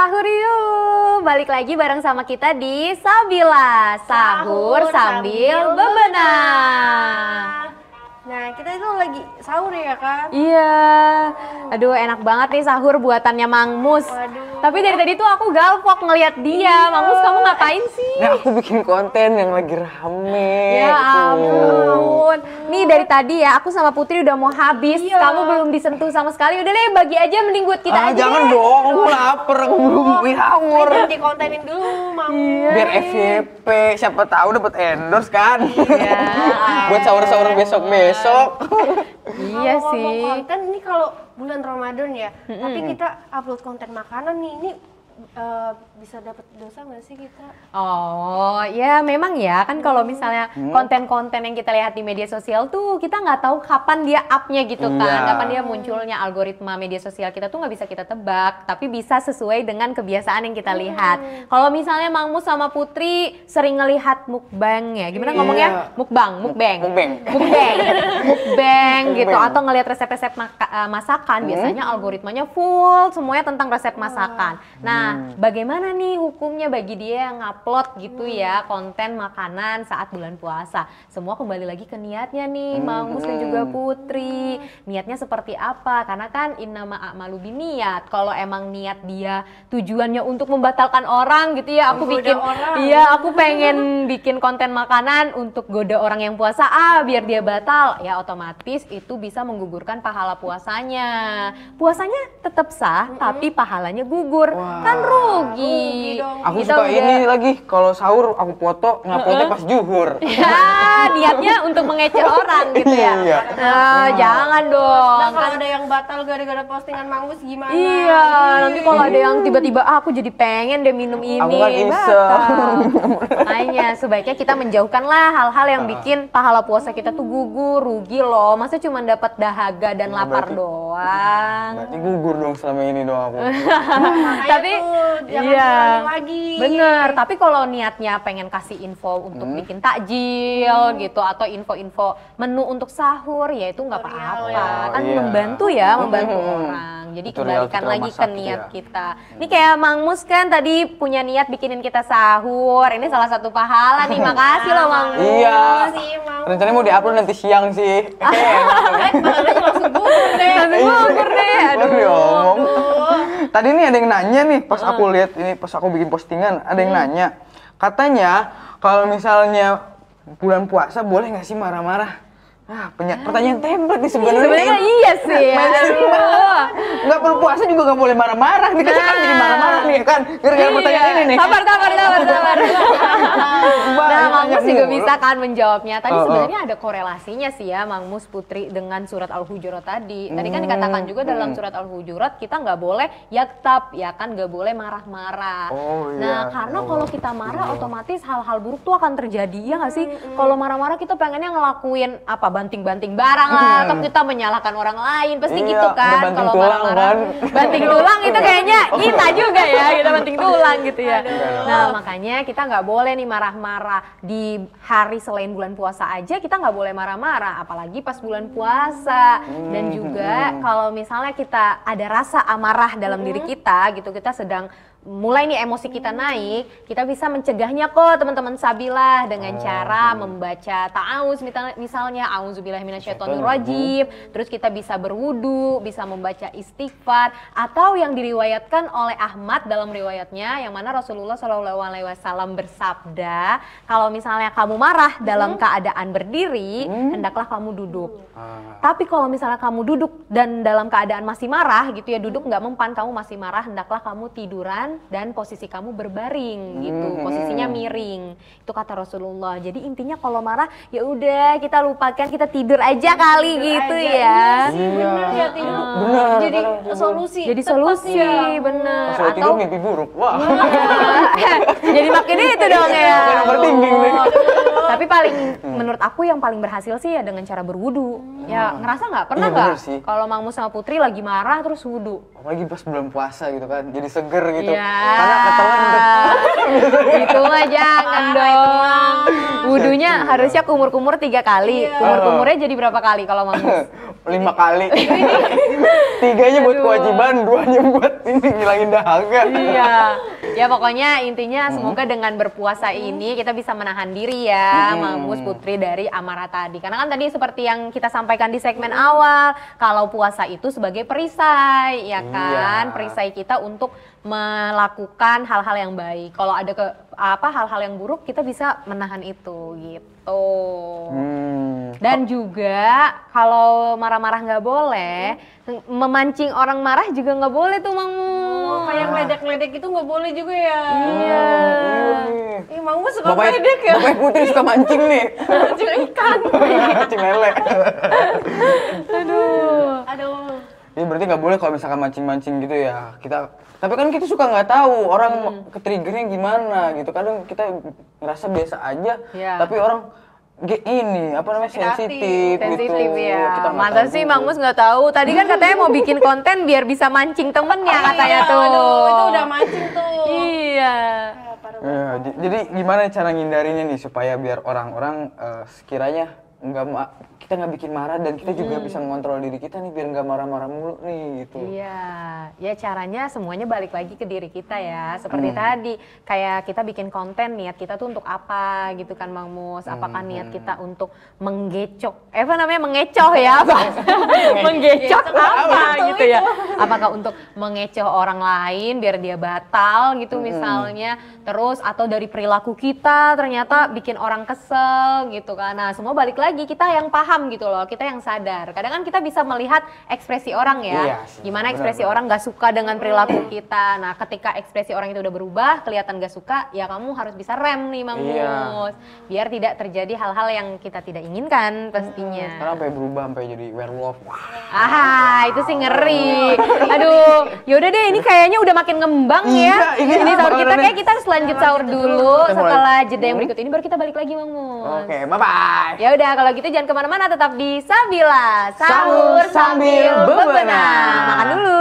sahur yuk. Balik lagi bareng sama kita di Sabila, sahur sambil bebenah. Nah, kita itu lagi sahur ya kan? Iya. Aduh, enak banget nih sahur buatannya Mang Mus. Waduh. Tapi dari tadi tuh aku galpok ngelihat dia. Iya. Mang Mus, kamu ngapain sih? Nah, aku bikin konten yang lagi rame. Ya ampun. Nih dari tadi ya, aku sama Putri udah mau habis. Iya. Kamu belum disentuh sama sekali. Udah deh, bagi aja mending buat kita aja Jangan deh. dong, aku lapar, aku belum sahur. Ayo dikontenin dulu, Mam. Biar FYP, siapa tahu dapat endorse kan. Iya. Buat sahur-sahur besok-besok. Iya Ngomong-ngomong sih. konten ini kalau bulan Ramadan ya, tapi kita upload konten makanan nih, ini bisa dapat dosa nggak sih kita? Oh, ya memang ya kan kalau misalnya konten-konten yang kita lihat di media sosial tuh kita nggak tahu kapan dia up-nya gitu kan, Iya. kapan dia munculnya. Algoritma media sosial kita tuh nggak bisa kita tebak, tapi bisa sesuai dengan kebiasaan yang kita lihat. Kalau misalnya Mang Mus sama Putri sering ngelihat mukbang ya, gimana ngomongnya? Mukbang gitu, Mukbang. atau ngelihat resep-resep masakan, biasanya algoritmanya full semuanya tentang resep masakan. Nah, bagaimana nih hukumnya bagi dia yang ngupload gitu ya konten makanan saat bulan puasa? Semua kembali lagi ke niatnya nih, Mang Mus dan juga Putri. Niatnya seperti apa? Karena kan innama a'malu biniat. Kalau emang niat dia tujuannya untuk membatalkan orang gitu ya, aku Menggoda bikin orang. iya, aku pengen bikin konten makanan untuk goda orang yang puasa biar dia batal. Ya otomatis itu bisa menggugurkan pahala puasanya. Puasanya tetap sah, tapi pahalanya gugur. Kan rugi. dong. Aku Kita suka udah- ini lagi, kalau sahur aku foto, nguploadnya pas zuhur. Ya, niatnya untuk mengecer orang gitu ya. Iya. Jangan dong. Nah, kalau ada yang batal gara-gara postingan Mang Mus gimana? Iya, nanti kalau ada yang tiba-tiba aku jadi pengen deh minum ini. Aku kan iseng. batal. Makanya sebaiknya kita menjauhkanlah hal-hal yang bikin pahala puasa kita tuh gugur, rugi loh. Masa cuma dapat dahaga dan lapar berarti- doang. Berarti gugur dong selama ini dong aku. Tapi jangan iya, diulangi lagi. bener. Tapi kalau niatnya pengen kasih info untuk bikin takjil gitu atau info-info menu untuk sahur, ya itu nggak apa-apa. ya. Kan Iya. membantu ya, membantu orang. Jadi Tutorial- kembalikan tutorial lagi ke masak gitu niat ya. kita. Ini kayak Mang Mus kan tadi punya niat bikinin kita sahur. Ini salah satu pahala nih. Makasih loh Mang Mus. Iya. Sih, Mang. Rencananya mau diupload nanti siang sih. Pahalanya langsung gugur deh. Langsung gugur deh. Aduh. Diomong. Tadi nih ada yang nanya nih pas aku lihat ini, pas aku bikin postingan ada yang nanya. Katanya kalau misalnya bulan puasa boleh nggak sih marah-marah? Pertanyaan template nih sebenarnya. Sebenarnya iya sih. Aduh. Nggak perlu puasa juga nggak boleh marah-marah. Nih kan sekarang jadi marah-marah nih kan. Gara-gara pertanyaan ini nih. Sabar. Nah, Mang Mus juga mulu. bisa kan menjawabnya. Tadi Oh, sebenarnya ada korelasinya sih ya, Mang Mus Putri dengan surat Al-Hujurat tadi. Tadi kan dikatakan juga dalam surat Al-Hujurat kita nggak boleh yaktab, ya kan nggak boleh marah-marah. Oh, iya. Nah, karena kalau kita marah otomatis hal-hal buruk tuh akan terjadi, ya nggak sih? Kalau marah-marah kita pengennya ngelakuin apa, banting-banting barang lah, atau kita menyalahkan orang lain, pasti Iya, gitu udah kan. banting Kalau tulang marah-marah, kan. banting tulang itu kayaknya kita juga ya, kita banting tulang gitu ya. Nah, makanya kita nggak boleh nih marah-marah di hari selain bulan puasa aja, kita nggak boleh marah-marah, apalagi pas bulan puasa. Dan juga kalau misalnya kita ada rasa amarah dalam diri kita gitu, kita sedang mulai nih emosi kita naik, kita bisa mencegahnya kok teman-teman Sabila dengan cara membaca ta'awuz misalnya auzubillahi minasyaitonirrajim, terus kita bisa berwudu, bisa membaca istighfar, atau yang diriwayatkan oleh Ahmad dalam riwayatnya yang mana Rasulullah SAW bersabda, kalau misalnya kamu marah dalam keadaan berdiri, hendaklah kamu duduk. Tapi kalau misalnya kamu duduk dan dalam keadaan masih marah gitu ya, duduk nggak mempan, kamu masih marah, hendaklah kamu tiduran dan posisi kamu berbaring gitu, posisinya miring. Itu kata Rasulullah. Jadi intinya kalau marah ya udah kita lupakan, kita tidur aja kali gitu ya. Bener ya, tidur. Bener. Jadi solusi. Jadi Tepat solusi, ya. bener. Kalau tidur mimpi buruk. Wah. Jadi makin itu dong ya. Makin overthinking nih. Tapi paling menurut aku yang paling berhasil sih ya dengan cara berwudu. Ya ngerasa nggak? Pernah Iya, nggak? bener sih. Kalau Mang Mus sama Putri lagi marah terus wudu. Apalagi pas bulan puasa gitu kan, jadi seger gitu. Iya. Karena ketelan tuh. Itu mah jangan dong. Wudunya harusnya kumur-kumur 3 kali. Kumur-kumurnya jadi berapa kali kalau Mang Mus? 5 kali. 3-nya buat kewajiban, 2-nya buat ini ngilangin dahaga. Iya. Ya pokoknya intinya semoga dengan berpuasa ini kita bisa menahan diri ya, Mamus Putri, dari amarah tadi. Karena kan tadi seperti yang kita sampaikan di segmen awal, kalau puasa itu sebagai perisai, ya kan? Perisai kita untuk melakukan hal-hal yang baik. Kalau ada hal-hal yang buruk, kita bisa menahan itu gitu. Dan juga kalau marah-marah nggak boleh, memancing orang marah juga nggak boleh tuh, Mamus. Kayak ngeledek-ngeledek itu nggak boleh juga ya. Iya. Ih, Mamus suka ngeledek ya. Bapaknya Putri suka mancing nih. Mancing ikan. Mancing lele. Aduh. Ini berarti nggak boleh kalau misalkan mancing-mancing gitu ya. Tapi kan kita suka nggak tahu orang ke-triggernya gimana gitu. Kadang kita ngerasa biasa aja, tapi orang sensitif gitu. Ya. Masa sih Mamus nggak tahu? Tadi kan katanya mau bikin konten biar bisa mancing temennya katanya tuh. Aduh, itu udah mancing tuh. Iya. Ya, jadi gimana cara ngindarinnya nih supaya biar orang-orang sekiranya kita nggak bikin marah dan kita juga bisa mengontrol diri kita nih biar nggak marah-marah mulu nih gitu. Iya, ya caranya semuanya balik lagi ke diri kita ya. Seperti tadi, kayak kita bikin konten, niat kita tuh untuk apa gitu kan, Bang Mus? Apakah niat kita untuk mengecoh ya? Mengecoh apa gitu ya? Apakah untuk mengecoh orang lain biar dia batal gitu misalnya? Terus atau dari perilaku kita ternyata bikin orang kesel gitu kan? Nah, semua balik lagi kita yang paham gitu loh, kita yang sadar. Kadang kan kita bisa melihat ekspresi orang ya, gimana ekspresi orang gak suka dengan perilaku kita. Nah ketika ekspresi orang itu udah berubah, kelihatan gak suka, ya kamu harus bisa rem nih, Mamus, biar tidak terjadi hal-hal yang kita tidak inginkan pastinya. Karena sampai berubah sampai jadi werewolf. Itu sih ngeri. Aduh, yaudah deh, ini kayaknya udah makin ngembang ya. Ini sahur kita, kayak kita harus lanjut sahur dulu. Setelah jeda yang berikut ini baru kita balik lagi, Mamus. Oke, bye-bye. Ya udah, kalau gitu jangan kemana-mana, tetap di Sabila Sahur Sambil Bebenah. Makan dulu.